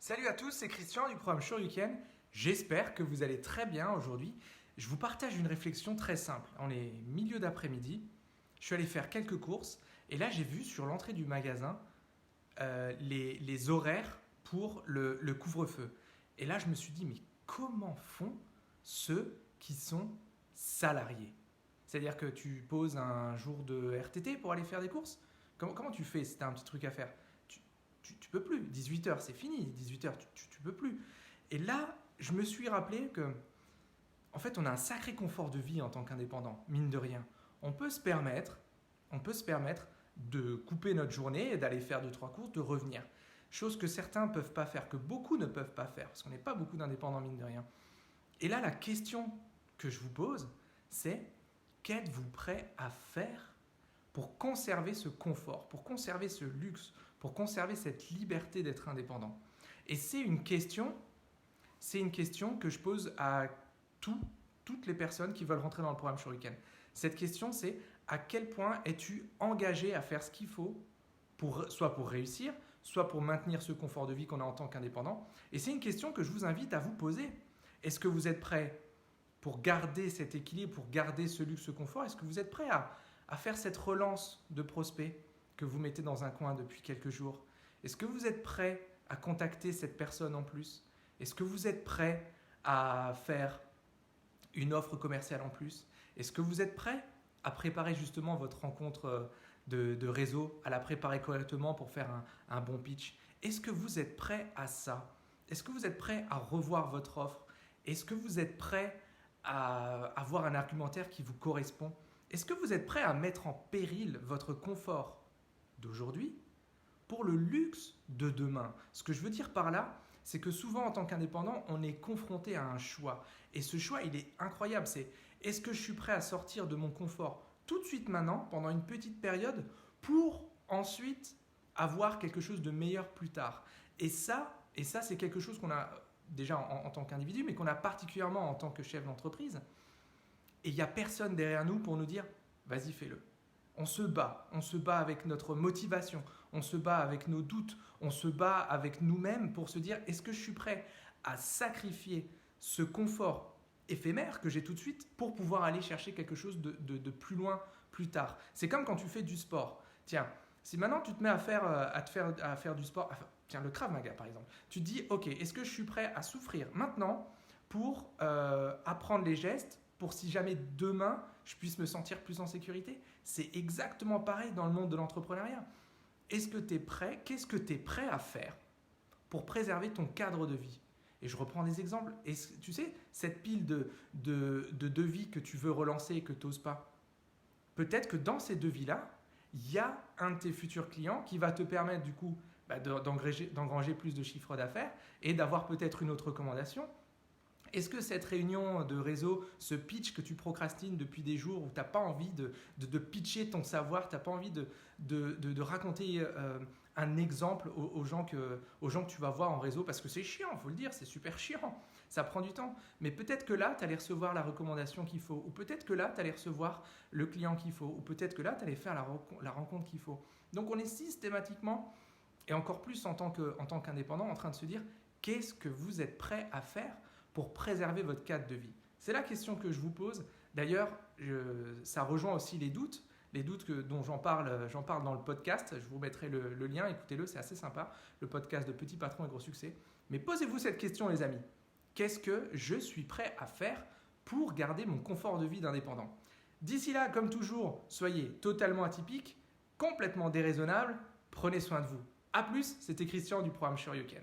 Salut à tous, c'est Christian du programme Shoryuken. J'espère que vous allez très bien aujourd'hui. Je vous partage une réflexion très simple. On est milieu d'après-midi, je suis allé faire quelques courses et là j'ai vu sur l'entrée du magasin les horaires pour le couvre-feu. Et là je me suis dit, mais comment font ceux qui sont salariés? C'est-à-dire que tu poses un jour de RTT pour aller faire des courses? Comment tu fais si tu as un petit truc à faire? Tu peux plus. 18h, c'est fini. 18h, tu peux plus. Et là, je me suis rappelé que, en fait, on a un sacré confort de vie en tant qu'indépendant, mine de rien. On peut se permettre, on peut se permettre de couper notre journée et d'aller faire 2-3 courses, de revenir. Chose que certains ne peuvent pas faire, que beaucoup ne peuvent pas faire, parce qu'on n'est pas beaucoup d'indépendants, mine de rien. Et là, la question que je vous pose, c'est qu'êtes-vous prêt à faire pour conserver ce confort, pour conserver ce luxe, pour conserver cette liberté d'être indépendant? Et c'est une question que je pose à toutes les personnes qui veulent rentrer dans le programme Shoryuken. Cette question, c'est à quel point es-tu engagé à faire ce qu'il faut soit pour réussir, soit pour maintenir ce confort de vie qu'on a en tant qu'indépendant. Et c'est une question que je vous invite à vous poser. Est-ce que vous êtes prêt pour garder cet équilibre, pour garder ce luxe, ce confort? Est-ce que vous êtes prêt à faire cette relance de prospects que vous mettez dans un coin depuis quelques jours? Est-ce que vous êtes prêt à contacter cette personne en plus? Est-ce que vous êtes prêt à faire une offre commerciale en plus? Est-ce que vous êtes prêt à préparer justement votre rencontre de réseau, à la préparer correctement pour faire un bon pitch? Est-ce que vous êtes prêt à ça? Est-ce que vous êtes prêt à revoir votre offre? Est-ce que vous êtes prêt à avoir un argumentaire qui vous correspond? Est-ce que vous êtes prêt à mettre en péril votre confort d'aujourd'hui pour le luxe de demain? Ce que je veux dire par là, c'est que souvent en tant qu'indépendant, on est confronté à un choix. Et ce choix, il est incroyable. C'est est-ce que je suis prêt à sortir de mon confort tout de suite maintenant, pendant une petite période, pour ensuite avoir quelque chose de meilleur plus tard? Et ça c'est quelque chose qu'on a déjà en tant qu'individu, mais qu'on a particulièrement en tant que chef d'entreprise. Et il n'y a personne derrière nous pour nous dire « vas-y, fais-le ». On se bat avec notre motivation, on se bat avec nos doutes, on se bat avec nous-mêmes pour se dire « est-ce que je suis prêt à sacrifier ce confort éphémère que j'ai tout de suite pour pouvoir aller chercher quelque chose de plus loin plus tard ?» C'est comme quand tu fais du sport. Tiens, si maintenant tu te mets à faire du sport, tiens, le Krav Maga par exemple, tu te dis « ok, est-ce que je suis prêt à souffrir maintenant pour apprendre les gestes pour si jamais demain, je puisse me sentir plus en sécurité ?» C'est exactement pareil dans le monde de l'entrepreneuriat. Est-ce que tu es prêt? Qu'est-ce que tu es prêt à faire pour préserver ton cadre de vie? Et je reprends des exemples. Et tu sais, cette pile de devis que tu veux relancer et que tu n'oses pas, peut-être que dans ces devis-là, il y a un de tes futurs clients qui va te permettre du coup d'engranger plus de chiffre d'affaires et d'avoir peut-être une autre recommandation. Est-ce que cette réunion de réseau, ce pitch que tu procrastines depuis des jours où tu n'as pas envie de pitcher ton savoir, tu n'as pas envie de raconter un exemple aux gens que tu vas voir en réseau, parce que c'est chiant, il faut le dire, c'est super chiant, ça prend du temps. Mais peut-être que là, tu allais recevoir la recommandation qu'il faut, ou peut-être que là, tu allais recevoir le client qu'il faut, ou peut-être que là, tu allais faire la rencontre qu'il faut. Donc on est systématiquement, et encore plus en tant qu'indépendant, en train de se dire qu'est-ce que vous êtes prêt à faire pour préserver votre cadre de vie? C'est la question que je vous pose. D'ailleurs, ça rejoint aussi les doutes dont j'en parle dans le podcast. Je vous mettrai le lien, écoutez-le, c'est assez sympa, le podcast de Petit Patron et Gros Succès. Mais posez-vous cette question, les amis. Qu'est-ce que je suis prêt à faire pour garder mon confort de vie d'indépendant? D'ici là, comme toujours, soyez totalement atypique, complètement déraisonnable, prenez soin de vous. A plus, c'était Christian du programme Shoryuken.